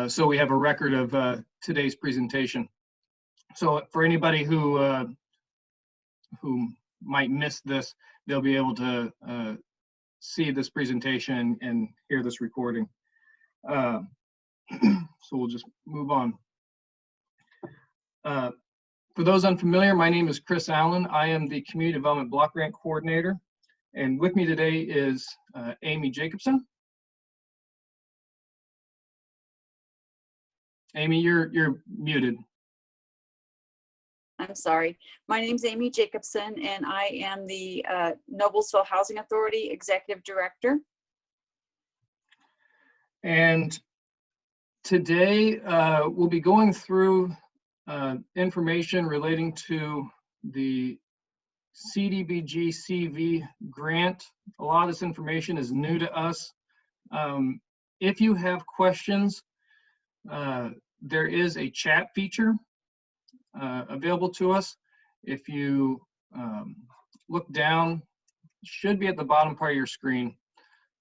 so we have a record of today's presentation. So for anybody who might miss this, they'll be able to see this presentation and hear this recording. So we'll just move on. For those unfamiliar, my name is Chris Allen. I am the Community Development Block Grant Coordinator. And with me today is Amy Jacobson. Amy, you're muted. I'm sorry. My name's Amy Jacobson, and I am the Noblesville Housing Authority Executive Director. And today we'll be going through information relating to the CDBG CV grant. A lot of this information is new to us. If you have questions, there is a chat feature available to us. If you look down, it should be at the bottom part of your screen,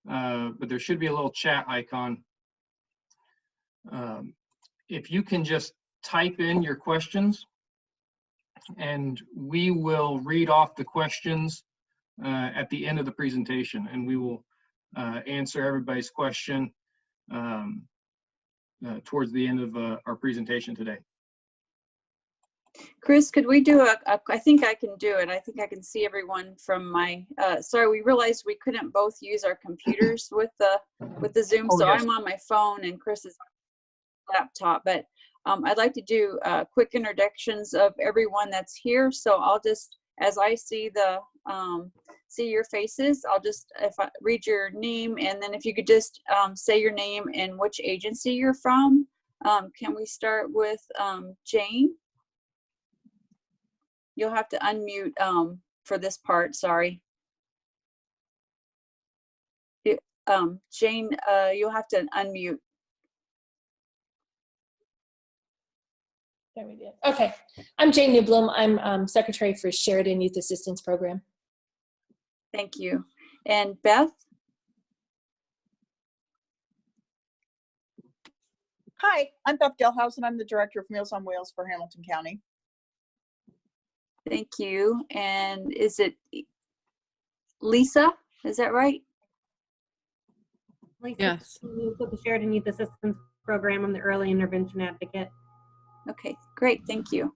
but there should be a little chat icon. If you can just type in your questions, and we will read off the questions at the end of the presentation, and we will answer everybody's question towards the end of our presentation today. Chris, could we do I think I can do it. I think I can see everyone from my, sorry, we realized we couldn't both use our computers with the Zoom. Oh, so yes. I'm on my phone and Chris is on laptop, but I'd like to do quick introductions of everyone that's here. So I'll just, as I see see your faces, I'll just read your name, and then if you could just say your name and which agency you're from. Can we start with Jane? You'll have to unmute for this part, sorry. Jane, you'll have to unmute. There we go. Okay, I'm Jane Newblum. I'm Secretary for Sheridan Youth Assistance Program. Thank you. And Beth? Hi, I'm Beth Gelhausen. I'm the Director of Meals on Wheels for Hamilton County. Thank you. And is it Lisa? Is that right? Lisa, Yes. with the Sheridan Youth Assistance Program. I'm the Early Intervention Advocate. Okay, great. Thank you.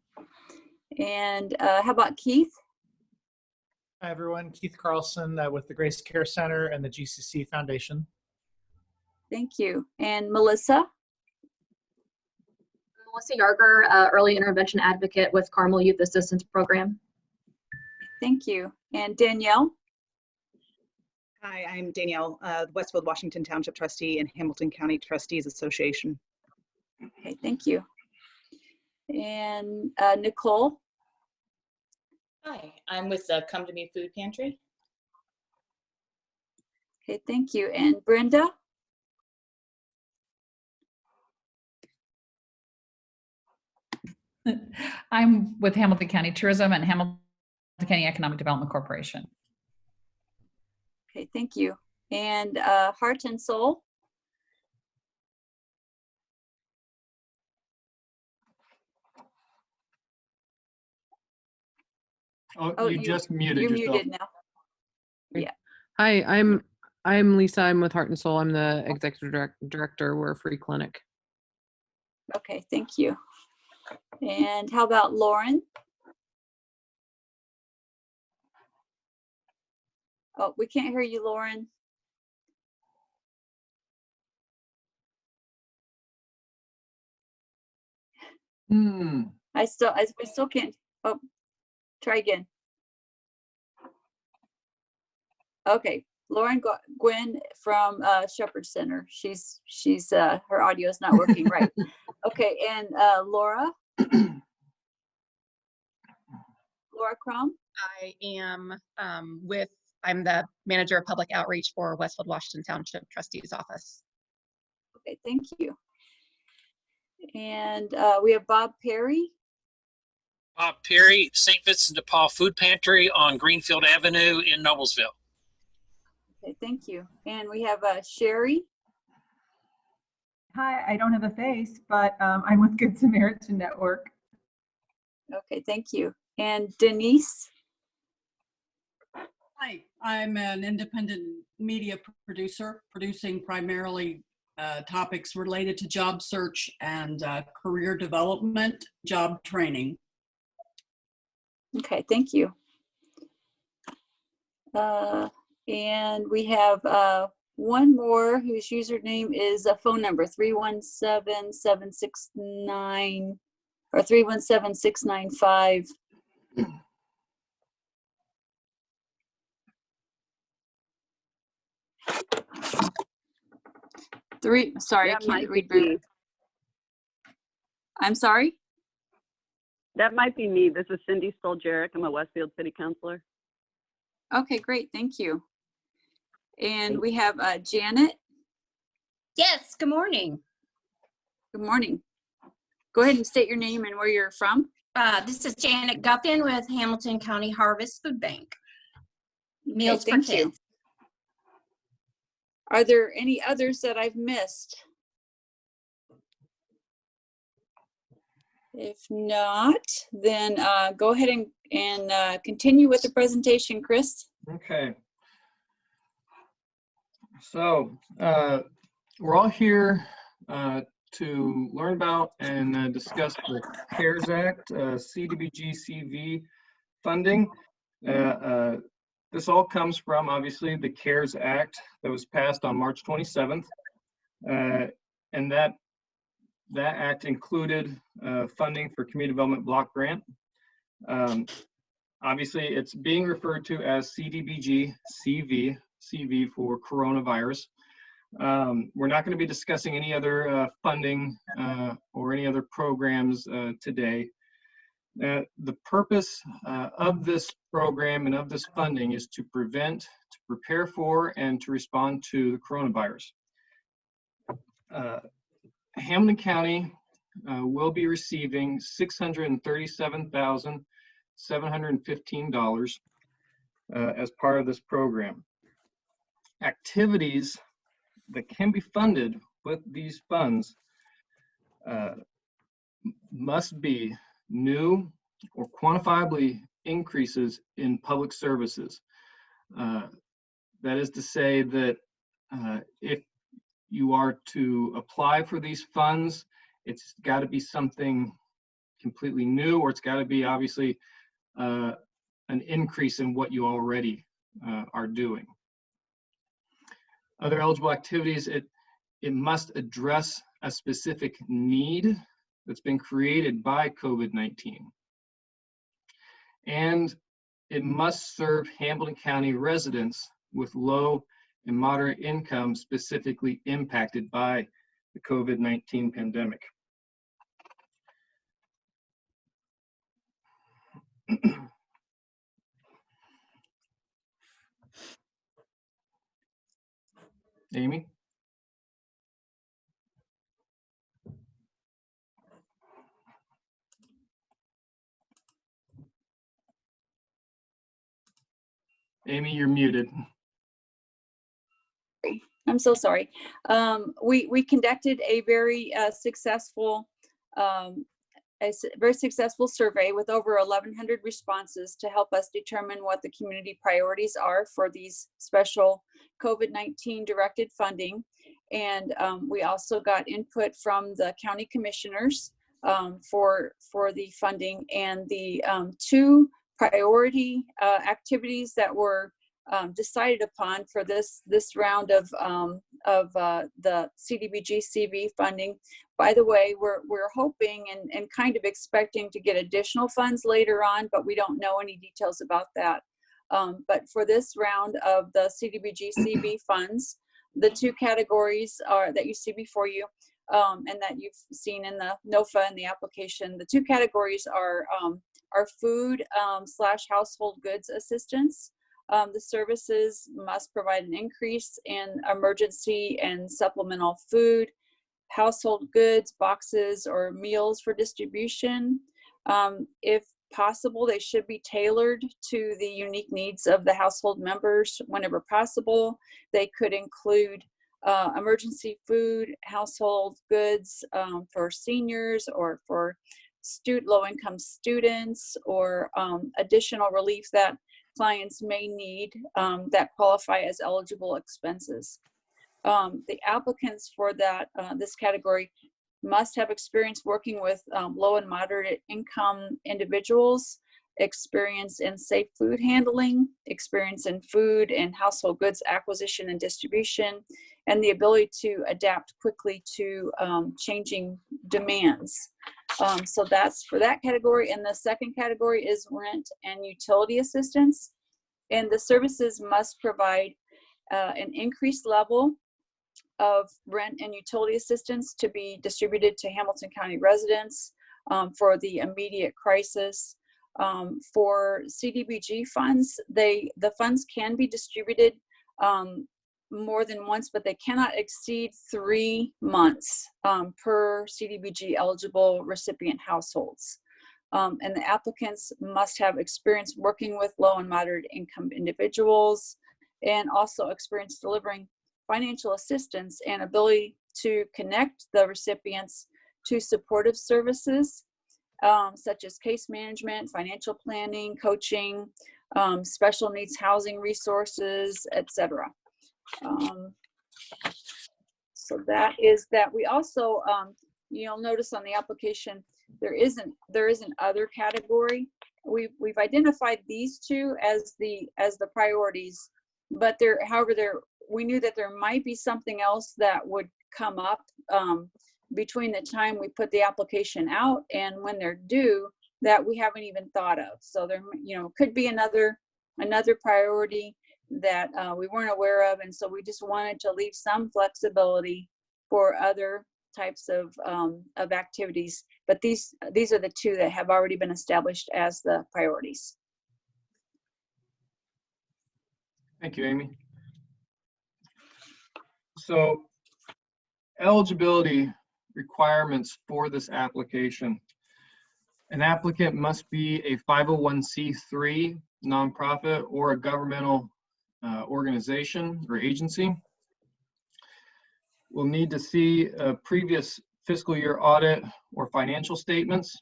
And how about Keith? Hi, everyone. Keith Carlson with the Grace Care Center and the GCC Foundation. Thank you. And Melissa? Melissa Yarger, Early Intervention Advocate with Carmel Youth Assistance Program. Thank you. And Danielle? Hi, I'm Danielle, Westfield Washington Township Trustee and Hamilton County Trustees Association. Okay, thank you. And Nicole? Hi, I'm with Come To Me Food Pantry. Okay, thank you. And Brenda? I'm with Hamilton County Tourism and Hamilton County Economic Development Corporation. Okay, thank you. And Heart and Soul? Oh, you just muted you're yourself. muted now. Yeah. Hi, I'm Lisa. I'm with Heart and Soul. I'm the executive director. We're a free clinic. Okay, thank you. And how about Lauren? Oh, we can't hear you, Lauren. We still can't. Oh, try again. Okay, Lauren Gwynn from Shepherd Center. She's her audio is not working right. Okay, and Laura. Laura Crum. I am I'm the Manager of Public Outreach for Westfield Washington Township Trustee's Office. Okay, thank you. And we have Bob Perry. Bob Perry, St. Vincent de Paul Food Pantry on Greenfield Avenue in Noblesville. Okay, thank you. And we have Sherry. Hi, I don't have a face, but I'm with Good Samaritan Network. Okay, thank you. And Denise? Hi, I'm an independent media producer, producing primarily topics related to job search and career development, job training. Okay, thank you. And we have one more whose username is a phone number 317-769 or 317-695. Sorry, I can't read very. I'm sorry? That might be me. This is Cindy Stoljeric. I'm a Westfield City Councilor. Okay, great. Thank you. And we have Janet. Yes, good morning. Good morning. Go ahead and state your name and where you're from. This is Janet Guffin with Hamilton County Harvest Food Bank. Meals for thank you. Kids. Are there any others that I've missed? If not, then go ahead and continue with the presentation, Chris. Okay. So we're all here to learn about and discuss the CARES Act, CDBG CV funding. This all comes from, obviously, the CARES Act that was passed on March 27th. And that act included funding for Community Development Block Grant. Obviously, it's being referred to as CDBG CV for coronavirus. We're not going to be discussing any other funding or any other programs today. The purpose of this program and of this funding is to prevent, to prepare for, and to respond to the coronavirus. Hamilton County will be receiving $637,715 as part of this program. Activities that can be funded with these funds must be new or quantifiably increases in public services. That is to say that if you are to apply for these funds, it's got to be something completely new, or it's got to be obviously an increase in what you already are doing. Other eligible activities, it must address a specific need that's been created by COVID-19. And it must serve Hamilton County residents with low and moderate income specifically impacted by the COVID-19 pandemic. Amy? Amy, you're muted. I'm so sorry. We conducted a very successful survey with over 1,100 responses to help us determine what the community priorities are for these special COVID-19 directed funding. And we also got input from the county commissioners for the funding, and the two priority activities that were decided upon for this round of the CDBG CV funding. By the way, we're hoping and kind of expecting to get additional funds later on, but we don't know any details about that. But for this round of the CDBG CV funds, the two categories are that you see before you and that you've seen in the NOFA and the application. The two categories are food / household goods assistance. The services must provide an increase in emergency and supplemental food, household goods, boxes, or meals for distribution. If possible, they should be tailored to the unique needs of the household members whenever possible. They could include emergency food, household goods for seniors or for low-income students, or additional relief that clients may need that qualify as eligible expenses. The applicants for this category must have experience working with low and moderate income individuals, experience in safe food handling, experience in food and household goods acquisition and distribution, and the ability to adapt quickly to changing demands. So that's for that category. And the second category is rent and utility assistance. And the services must provide an increased level of rent and utility assistance to be distributed to Hamilton County residents for the immediate crisis. For CDBG funds, the funds can be distributed more than once, but they cannot exceed 3 months per CDBG eligible recipient households. And the applicants must have experience working with low and moderate income individuals, and also experience delivering financial assistance and ability to connect the recipients to supportive services such as case management, financial planning, coaching, special needs housing resources, etc. So that is that. We also, you'll notice on the application, there is an other category. We've identified these two as the priorities, but we knew that there might be something else that would come up between the time we put the application out and when they're due that we haven't even thought of. So there, could be another priority that we weren't aware of, and so we just wanted to leave some flexibility for other types of activities. But these are the two that have already been established as the priorities. Thank you, Amy. So eligibility requirements for this application. An applicant must be a 501c3 nonprofit or a governmental organization or agency. We'll need to see a previous fiscal year audit or financial statements.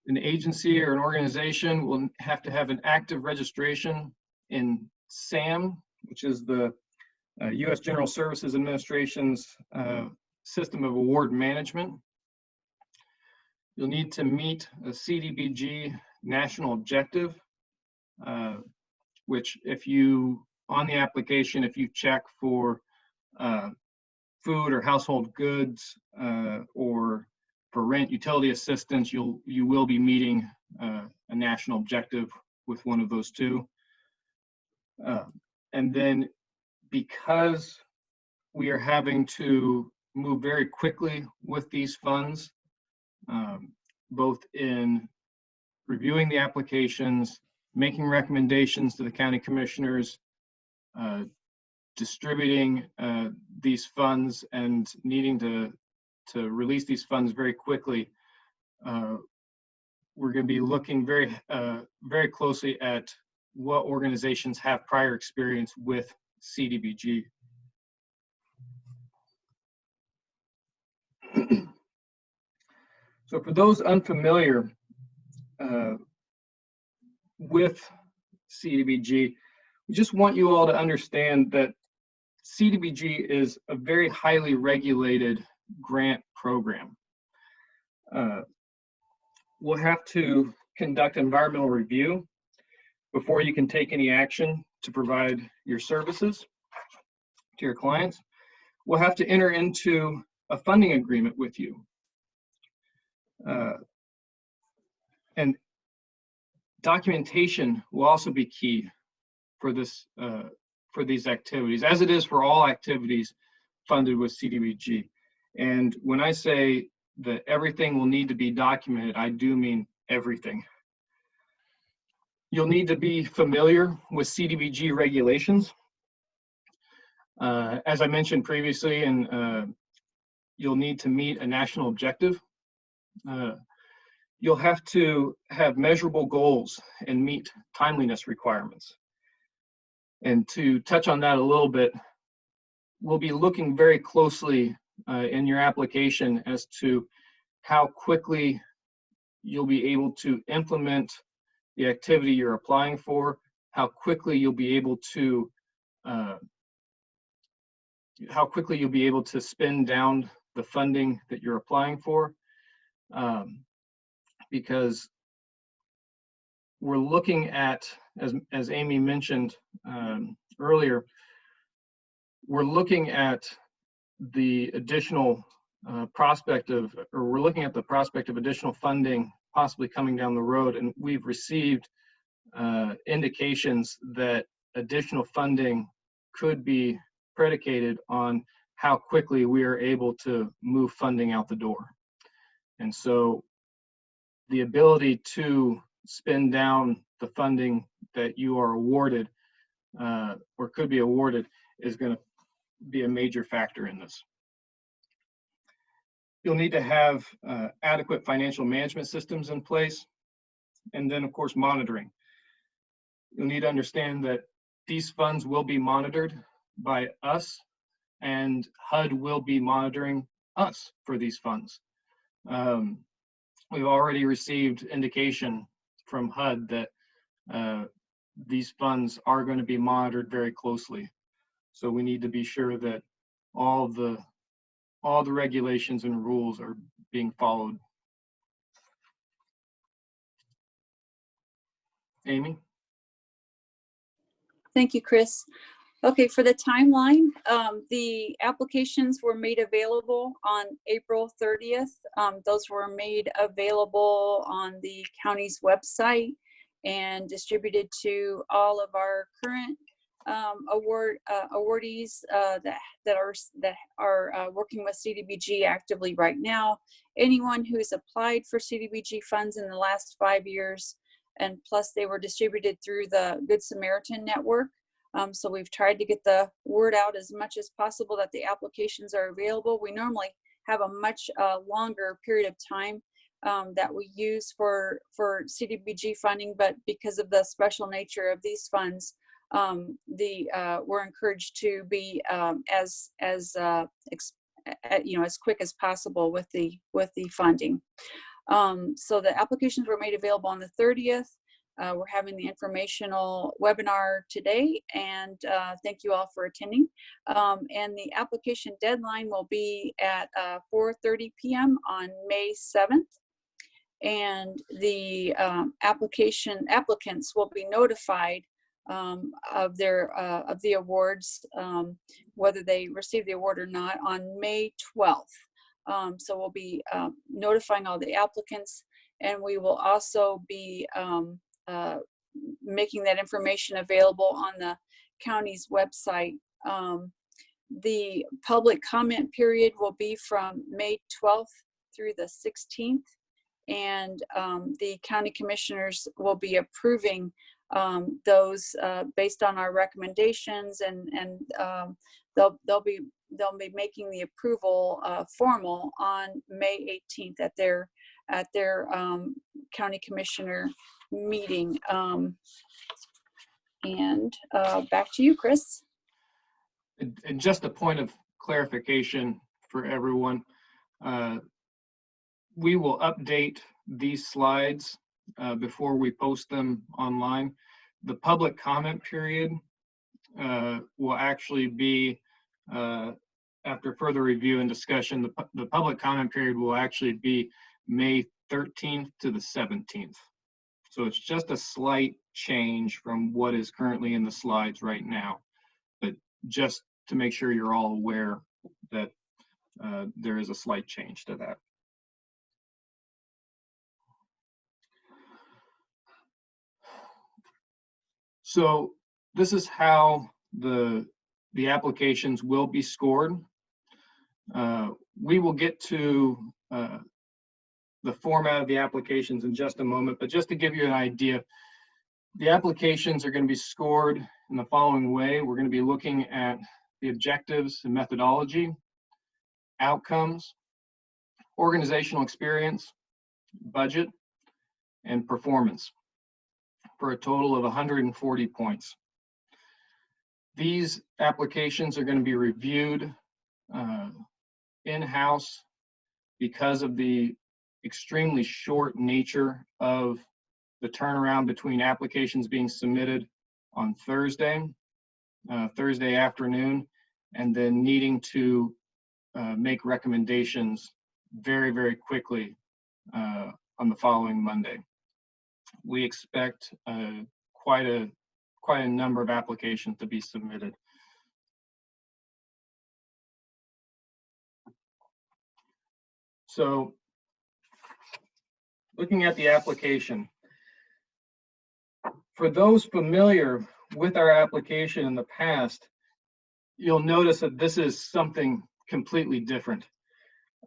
An agency or an organization will have to have an active registration in SAM, which is the U.S. General Services Administration's system of award management. You'll need to meet a CDBG national objective, which on the application, if you check for food or household goods or for rent utility assistance, you will be meeting a national objective with one of those two. And then because we are having to move very quickly with these funds, both in reviewing the applications, making recommendations to the county commissioners, distributing these funds, and needing to release these funds very quickly, we're going to be looking very closely at what organizations have prior experience with CDBG. So for those unfamiliar with CDBG, we just want you all to understand that CDBG is a very highly regulated grant program. We'll have to conduct environmental review before you can take any action to provide your services to your clients. We'll have to enter into a funding agreement with you. And documentation will also be key for this for these activities, as it is for all activities funded with CDBG. And when I say that everything will need to be documented, I do mean everything. You'll need to be familiar with CDBG regulations. As I mentioned previously, and you'll need to meet a national objective. You'll have to have measurable goals and meet timeliness requirements. And to touch on that a little bit, we'll be looking very closely in your application as to how quickly you'll be able to implement the activity you're applying for, how quickly you'll be able to spend down the funding that you're applying for, because we're looking at, as Amy mentioned earlier, we're looking at the additional prospect of additional funding possibly coming down the road, and we've received indications that additional funding could be predicated on how quickly we are able to move funding out the door. And so the ability to spend down the funding that you are awarded or could be awarded is going to be a major factor in this. You'll need to have adequate financial management systems in place, and then of course monitoring. You'll need to understand that these funds will be monitored by us, and HUD will be monitoring us for these funds. We've already received indication from HUD that these funds are going to be monitored very closely. So we need to be sure that all the regulations and rules are being followed. Amy? Thank you, Chris. Okay, for the timeline, the applications were made available on April 30th. Those were made available on the county's website and distributed to all of our current awardees that are working with CDBG actively right now. Anyone who has applied for CDBG funds in the last 5 years, and plus they were distributed through the Good Samaritan Network. So we've tried to get the word out as much as possible that the applications are available. We normally have a much longer period of time that we use for CDBG funding, but because of the special nature of these funds, we're encouraged to be as quick as possible with the funding. So the applications were made available on the 30th. We're having the informational webinar today, and thank you all for attending. And the application deadline will be at 4:30 p.m. on May 7th. And the applicants will be notified of the awards, whether they receive the award or not, on May 12th. So we'll be notifying all the applicants, and we will also be making that information available on the county's website. The public comment period will be from May 12th through the 16th, and the county commissioners will be approving those based on our recommendations, and they'll be making the approval formal on May 18th at their county commissioner meeting. And back to you, Chris. And just a point of clarification for everyone. We will update these slides before we post them online. The public comment period will actually be, after further review and discussion, the public comment period will actually be May 13th to the 17th. So it's just a slight change from what is currently in the slides right now, but just to make sure you're all aware that there is a slight change to that. So this is how the applications will be scored. We will get to the format of the applications in just a moment, but just to give you an idea, the applications are going to be scored in the following way. We're going to be looking at the objectives and methodology, outcomes, organizational experience, budget, and performance, for a total of 140 points. These applications are going to be reviewed in-house because of the extremely short nature of the turnaround between applications being submitted on Thursday afternoon, and then needing to make recommendations very, very quickly on the following Monday. We expect quite a number of applications to be submitted. So looking at the application, for those familiar with our application in the past, you'll notice that this is something completely different.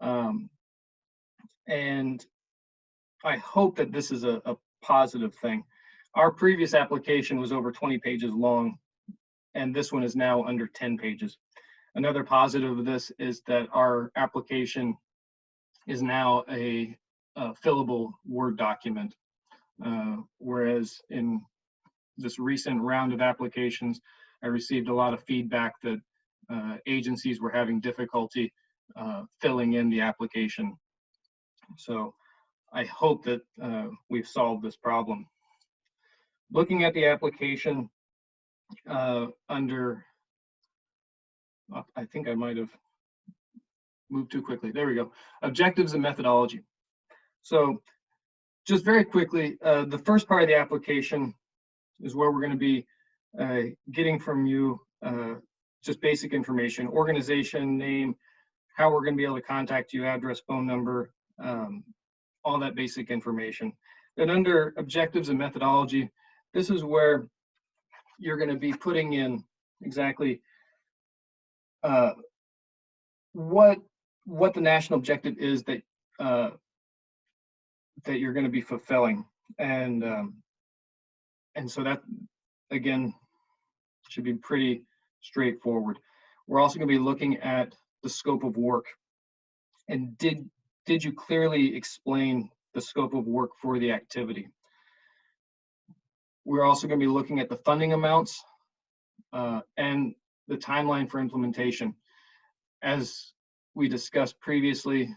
And I hope that this is a positive thing. Our previous application was over 20 pages long, and this one is now under 10 pages. Another positive of this is that our application is now a fillable Word document, whereas in this recent round of applications, I received a lot of feedback that agencies were having difficulty filling in the application. So I hope that we've solved this problem. Looking at the application under, I think I might have moved too quickly. There we go. Objectives and methodology. So just very quickly, the first part of the application is where we're going to be getting from you just basic information, organization, name, how we're going to be able to contact you, address, phone number, all that basic information. Then under objectives and methodology, this is where you're going to be putting in exactly what the national objective is that that you're going to be fulfilling, and so that again should be pretty straightforward. We're also going to be looking at the scope of work, and did you clearly explain the scope of work for the activity? We're also going to be looking at the funding amounts and the timeline for implementation. As we discussed previously,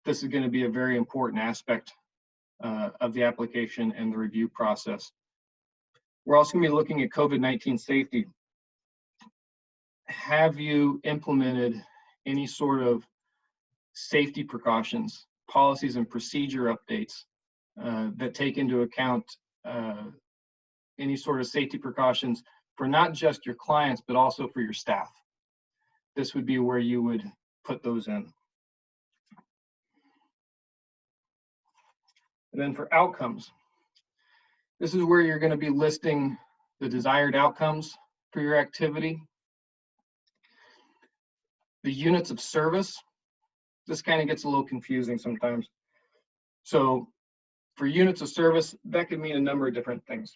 this is going to be a very important aspect of the application and the review process. We're also going to be looking at COVID-19 safety. Have you implemented any sort of safety precautions, policies and procedure updates that take into account any sort of safety precautions for not just your clients, but also for your staff? This would be where you would put those in. And then for outcomes, this is where you're going to be listing the desired outcomes for your activity. The units of service, this kind of gets a little confusing sometimes. So for units of service, that could mean a number of different things.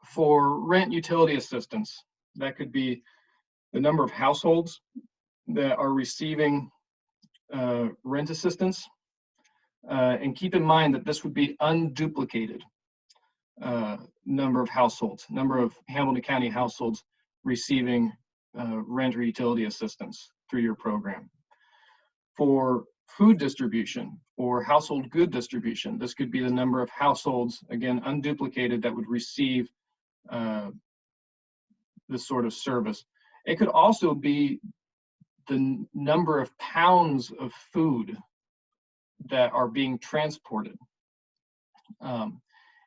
For rent utility assistance, that could be the number of households that are receiving rent assistance. And keep in mind that this would be unduplicated number of households, number of Hamilton County households receiving rent or utility assistance through your program. For food distribution or household good distribution, this could be the number of households, again, unduplicated, that would receive this sort of service. It could also be the number of pounds of food that are being transported.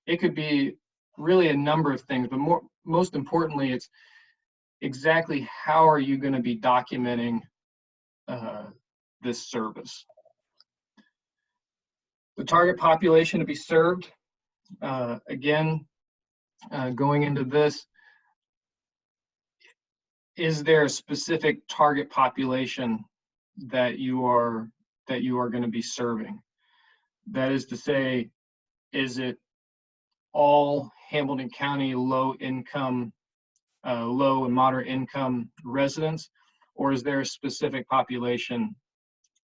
It could be really a number of things, but most importantly, it's exactly how are you going to be documenting this service. The target population to be served, again, going into this, is there a specific target population that you are going to be serving? That is to say, is it all Hamilton County low and moderate income residents, or is there a specific population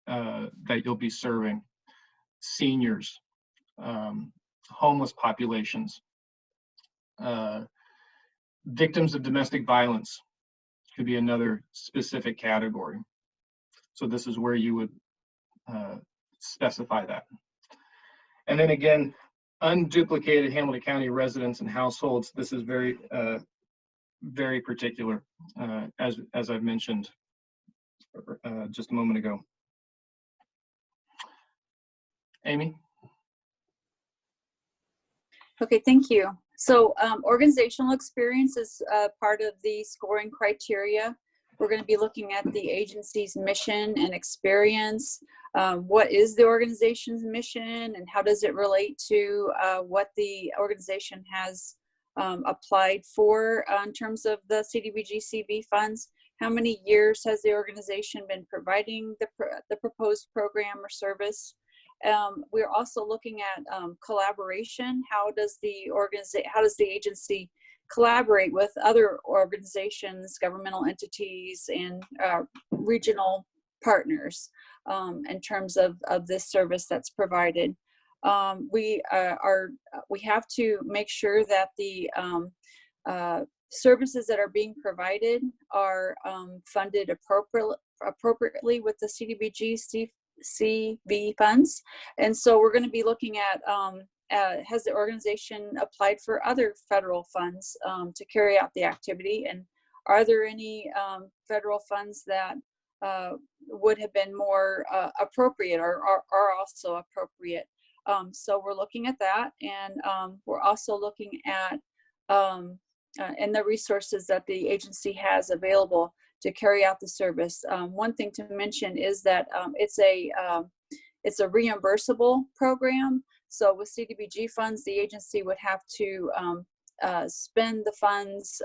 that you'll be serving? Seniors, homeless populations, Victims of domestic violence could be another specific category. So this is where you would specify that. And then again, unduplicated Hamilton County residents and households. This is very, very particular, as I've mentioned just a moment ago. Amy? Okay, thank you. So organizational experience is part of the scoring criteria. We're going to be looking at the agency's mission and experience. What is the organization's mission and how does it relate to what the organization has applied for in terms of the CDBG CV funds? How many years has the organization been providing the proposed program or service? We're also looking at collaboration. How does the agency collaborate with other organizations, governmental entities, and regional partners in terms of this service that's provided? We have to make sure that the services that are being provided are funded appropriately with the CDBG CV funds. And so we're going to be looking at has the organization applied for other federal funds to carry out the activity, and are there any federal funds that would have been more appropriate or are also appropriate? So we're looking at that, and we're also looking at and the resources that the agency has available to carry out the service. One thing to mention is that it's a reimbursable program. So with CDBG funds, the agency would have to spend the funds,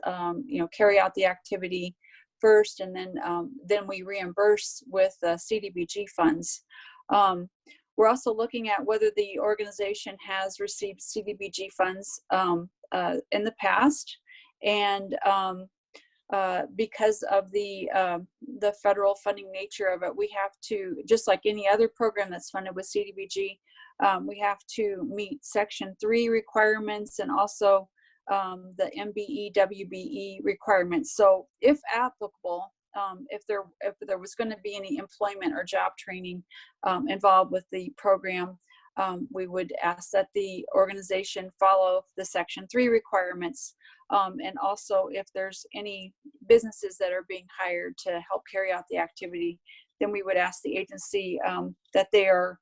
carry out the activity first, and then we reimburse with CDBG funds. We're also looking at whether the organization has received CDBG funds in the past, and because of the federal funding nature of it, we have to, just like any other program that's funded with CDBG, we have to meet Section 3 requirements and also the MBE, WBE requirements. So if applicable, if there was going to be any employment or job training involved with the program, we would ask that the organization follow the Section 3 requirements. And also, if there's any businesses that are being hired to help carry out the activity, then we would ask the agency that they are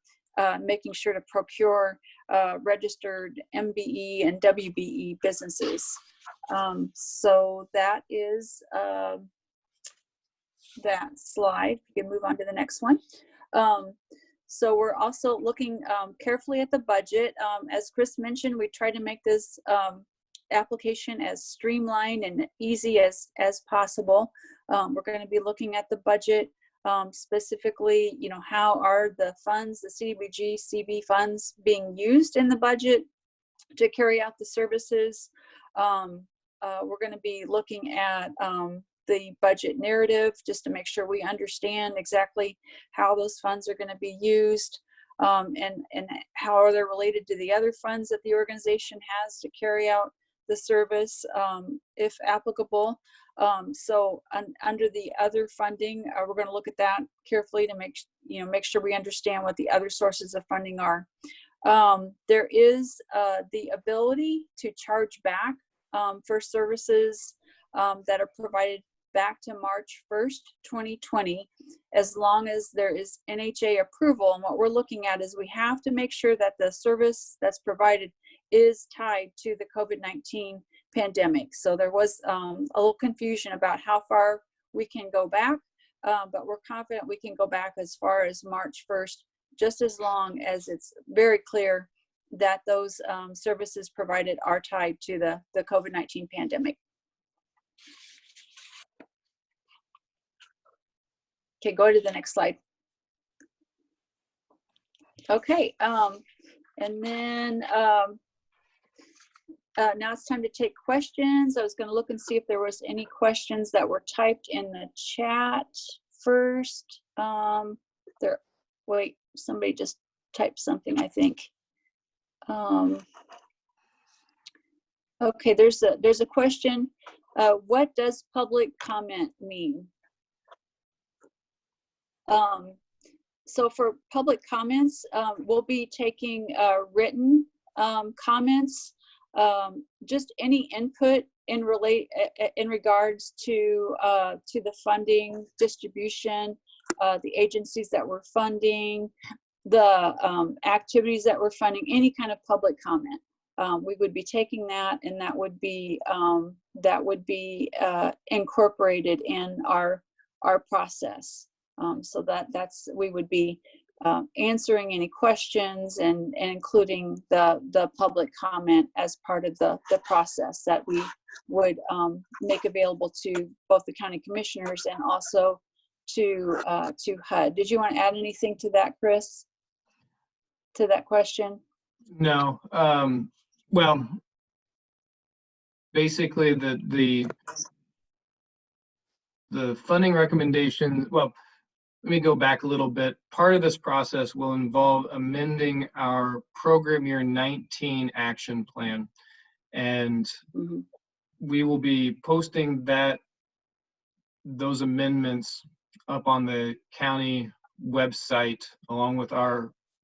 making sure to procure registered MBE and WBE businesses. So that is that slide. You can move on to the next one. So we're also looking carefully at the budget. As Chris mentioned, we try to make this application as streamlined and easy as possible. We're going to be looking at the budget, specifically, how are the funds, the CDBG CV funds, being used in the budget to carry out the services. We're going to be looking at the budget narrative just to make sure we understand exactly how those funds are going to be used, and how are they related to the other funds that the organization has to carry out the service, if applicable. So under the other funding, we're going to look at that carefully to make sure we understand what the other sources of funding are. There is the ability to charge back for services that are provided back to March 1st, 2020, as long as there is NHA approval. And what we're looking at is we have to make sure that the service that's provided is tied to the COVID-19 pandemic. So there was a little confusion about how far we can go back, but we're confident we can go back as far as March 1st, just as long as it's very clear that those services provided are tied to the COVID-19 pandemic. Okay, go to the next slide. Okay, and then now it's time to take questions. I was going to look and see if there was any questions that were typed in the chat first. Wait, somebody just typed something, I think. Okay, there's a question. What does public comment mean? So for public comments, we'll be taking written comments, just any input in regards to the funding distribution, the agencies that we're funding, the activities that we're funding, any kind of public comment. We would be taking that, and that would be incorporated in our process. So we would be answering any questions and including the public comment as part of the process that we would make available to both the county commissioners and also to HUD. Did you want to add anything to that, Chris? To that question? No. Well, basically the funding recommendation, well, let me go back a little bit. Part of this process will involve amending our program year 19 action plan. And we will be posting those amendments up on the county website along with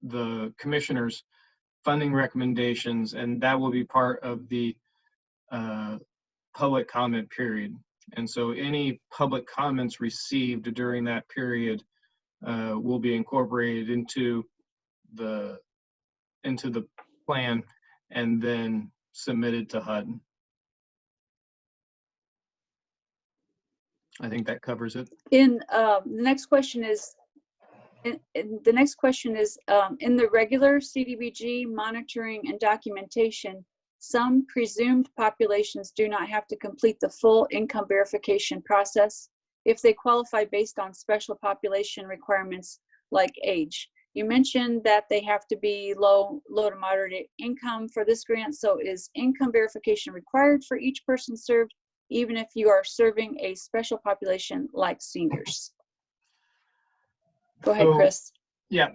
the commissioners' funding recommendations, and that will be part of the public comment period. And so any public comments received during that period will be incorporated into the plan and then submitted to HUD. I think that covers it. The next question is, in the regular CDBG monitoring and documentation, some presumed populations do not have to complete the full income verification process if they qualify based on special population requirements like age. You mentioned that they have to be low to moderate income for this grant. So is income verification required for each person served, even if you are serving a special population like seniors? Go ahead, Chris. Yeah.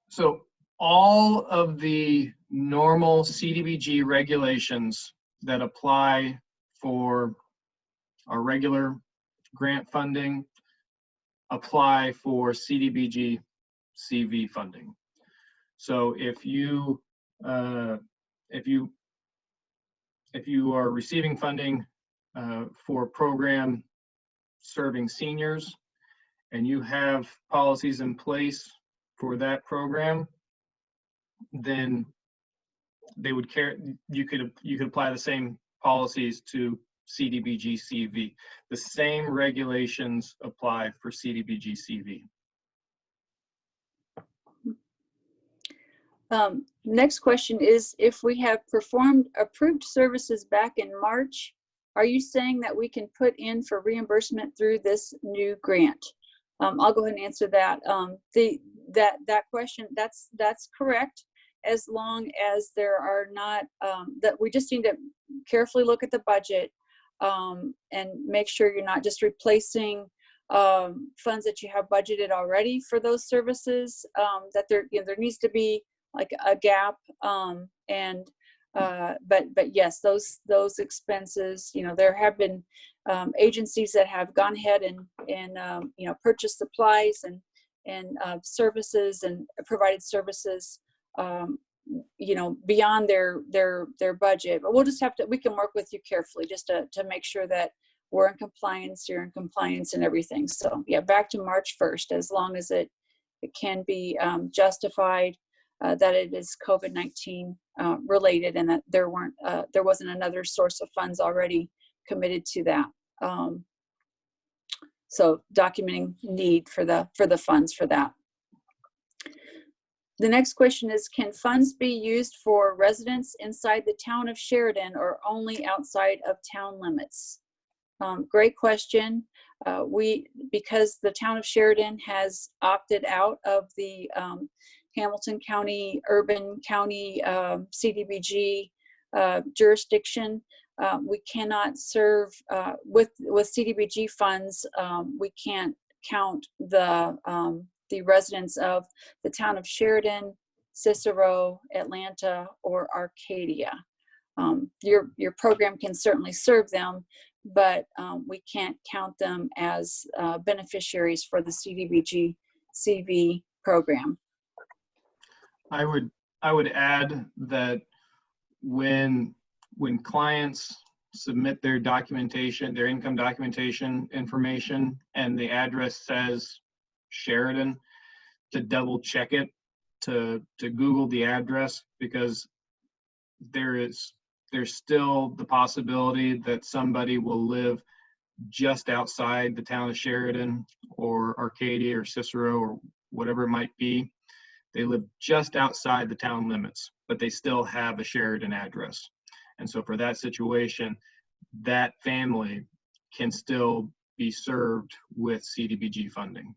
So all of the normal CDBG regulations that apply for our regular grant funding apply for CDBG CV funding. So if you are receiving funding for a program serving seniors and you have policies in place for that program, then they would you could apply the same policies to CDBG CV. The same regulations apply for CDBG CV. Next question is, if we have performed approved services back in March, are you saying that we can put in for reimbursement through this new grant? I'll go ahead and answer that. That question, that's correct, as long as there are not, that we just need to carefully look at the budget and make sure you're not just replacing funds that you have budgeted already for those services, that there needs to be like a gap, but yes, those expenses, there have been agencies that have gone ahead and purchased supplies and services and provided services beyond their budget. But we'll just we can work with you carefully just to make sure that we're in compliance, you're in compliance and everything. So yeah, back to March 1st, as long as it can be justified that it is COVID-19 related and that there wasn't another source of funds already committed to that. So documenting need for the funds for that. The next question is, can funds be used for residents inside the town of Sheridan or only outside of town limits? Great question. Because the town of Sheridan has opted out of the Hamilton County, Urban County CDBG jurisdiction, we cannot serve with CDBG funds. We can't count the residents of the town of Sheridan, Cicero, Atlanta, or Arcadia. Your program can certainly serve them, but we can't count them as beneficiaries for the CDBG CV program. I would add that when clients submit their documentation, their income documentation information, and the address says Sheridan, to double check it, to Google the address, because there's still the possibility that somebody will live just outside the town of Sheridan or Arcadia or Cicero or whatever it might be. They live just outside the town limits, but they still have a Sheridan address. And so for that situation, that family can still be served with CDBG funding.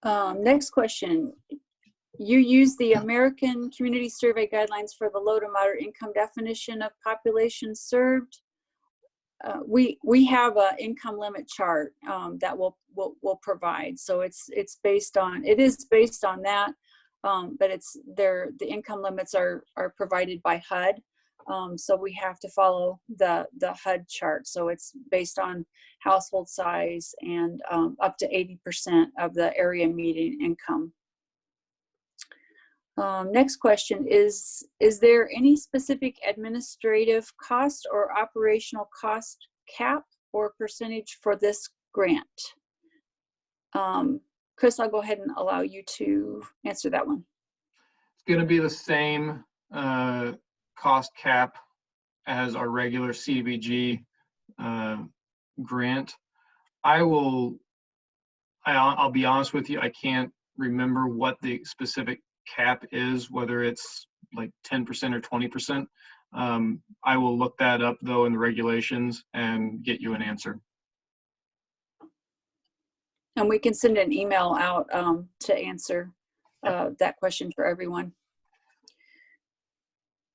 Next question. You use the American Community Survey Guidelines for the low to moderate income definition of population served. We have an income limit chart that we'll provide. So it is based on that, but the income limits are provided by HUD. So we have to follow the HUD chart. So it's based on household size and up to 80% of the area median income. Next question is there any specific administrative cost or operational cost cap or percentage for this grant? Chris, I'll go ahead and allow you to answer that one. It's going to be the same cost cap as our regular CDBG grant. I'll be honest with you, I can't remember what the specific cap is, whether it's like 10% or 20%. I will look that up though in the regulations and get you an answer. And we can send an email out to answer that question for everyone.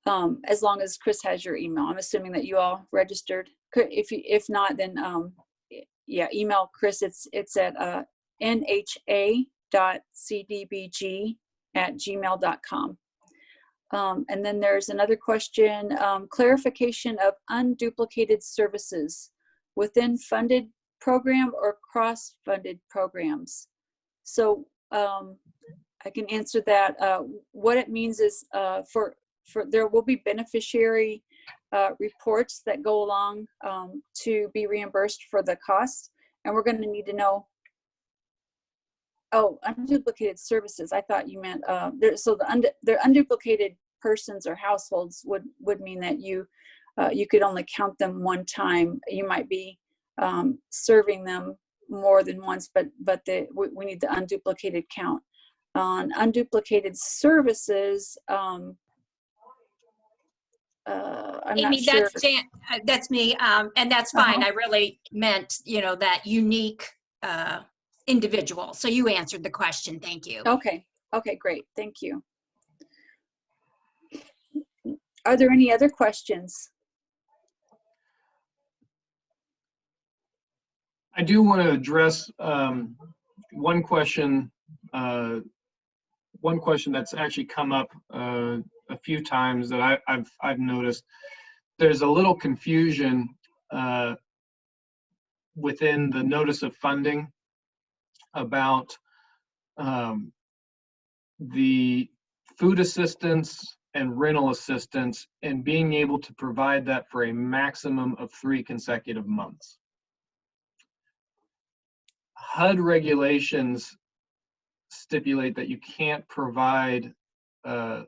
As long as Chris has your email. I'm assuming that you all registered. If not, then yeah, email Chris. It's at nha.cdbg@gmail.com. And then there's another question, clarification of unduplicated services within funded program or cross-funded programs. So I can answer that. What it means is there will be beneficiary reports that go along to be reimbursed for the costs, and we're going to need to know. Oh, unduplicated services. I thought you meant the unduplicated persons or households would mean that you could only count them one time. You might be serving them more than once, but we need the unduplicated count. On unduplicated services, I'm Amy, not sure. that's me, and that's fine. I really meant, that unique individual. So you answered the question. Thank you. Okay, great. Thank you. Are there any other questions? I do want to address one question that's actually come up a few times that I've noticed. There's a little confusion within the notice of funding about the food assistance and rental assistance and being able to provide that for a maximum of 3 consecutive months. HUD regulations stipulate that you can't provide I'm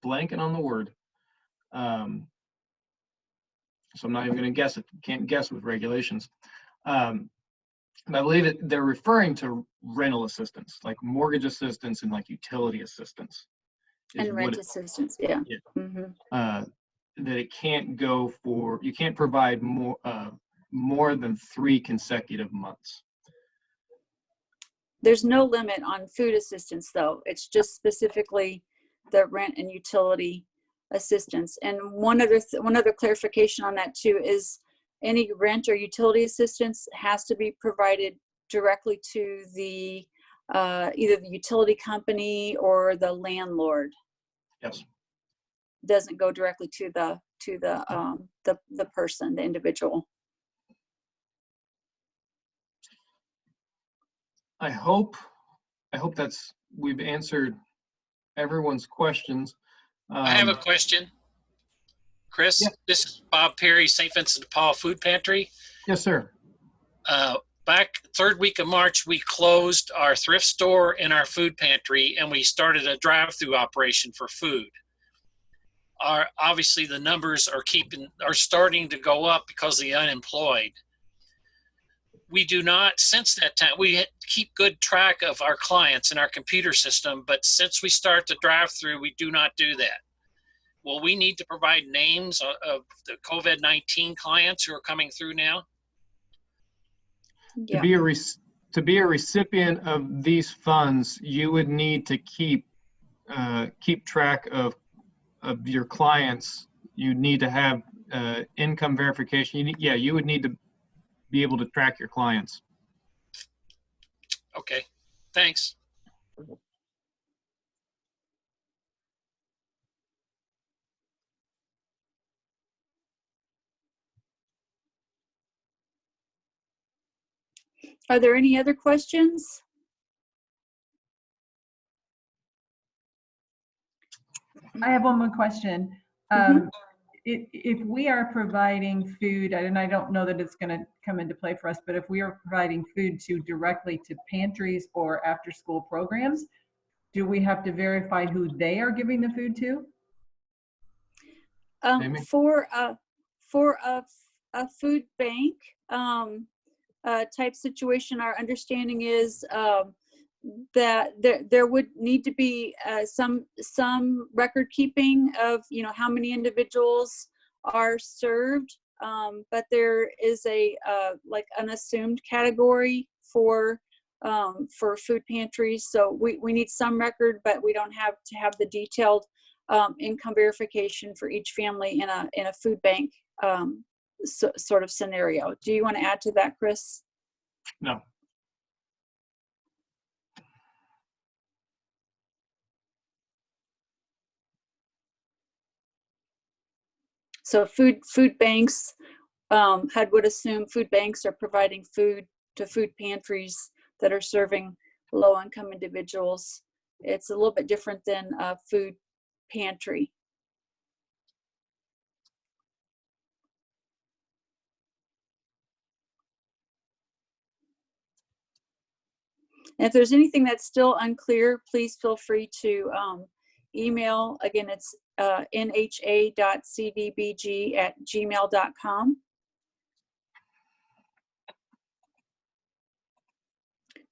blanking on the word. So I'm not even going to guess it. Can't guess with regulations. I believe they're referring to rental assistance, like mortgage assistance and like utility assistance. And rent assistance, yeah. Mm-hmm. That it can't go for, you can't provide more than 3 consecutive months. There's no limit on food assistance though. It's just specifically the rent and utility assistance. And one other clarification on that too is any rent or utility assistance has to be provided directly to the either the utility company or the landlord. Yes. Doesn't go directly to the person, the individual. I hope we've answered everyone's questions. I have a question. Chris, this is Bob Perry, St. Vincent de Paul Food Pantry. Yes, sir. Back third week of March, we closed our thrift store and our food pantry, and we started a drive-through operation for food. Obviously the numbers are starting to go up because of the unemployed. We do not, since that time, we keep good track of our clients in our computer system, but since we start the drive-through, we do not do that. Will we need to provide names of the COVID-19 clients who are coming through now? Yeah. To be a recipient of these funds, you would need to keep track of your clients. You need to have income verification. You would need to be able to track your clients. Okay, thanks. Are there any other questions? I have one more question. If we are providing food, and I don't know that it's going to come into play for us, but if we are providing food directly to pantries or after-school programs, do we have to verify who they are giving the food to? For a food bank type situation, our understanding is that there would need to be some record keeping of how many individuals are served, but there is a like an assumed category for food pantries. So we need some record, but we don't have to have the detailed income verification for each family in a food bank sort of scenario. Do you want to add to that, Chris? No. So food banks would assume food banks are providing food to food pantries that are serving low-income individuals. It's a little bit different than a food pantry. And if there's anything that's still unclear, please feel free to email. Again, it's nha.cdbg@gmail.com.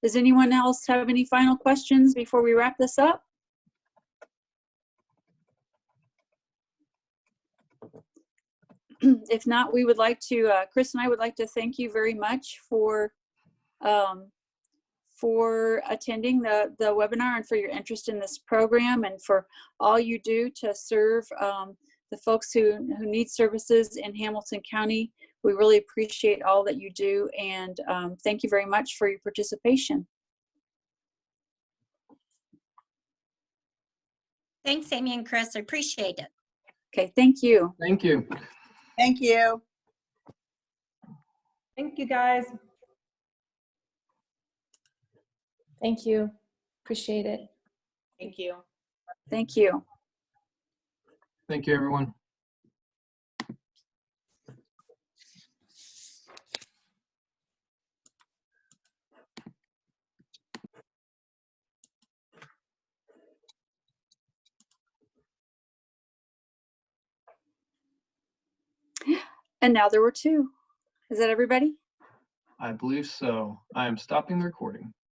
Does anyone else have any final questions before we wrap this up? If not, we would like to, Chris and I would like to thank you very much for attending the webinar and for your interest in this program and for all you do to serve the folks who need services in Hamilton County. We really appreciate all that you do, and thank you very much for your participation. Thanks, Amy and Chris. I appreciate it. Okay, thank you. Thank you. Thank you. Thank you, guys. Thank you. Appreciate it. Thank you. Thank you. Thank you, everyone. And now there were two. Is that everybody? I believe so. I am stopping the recording.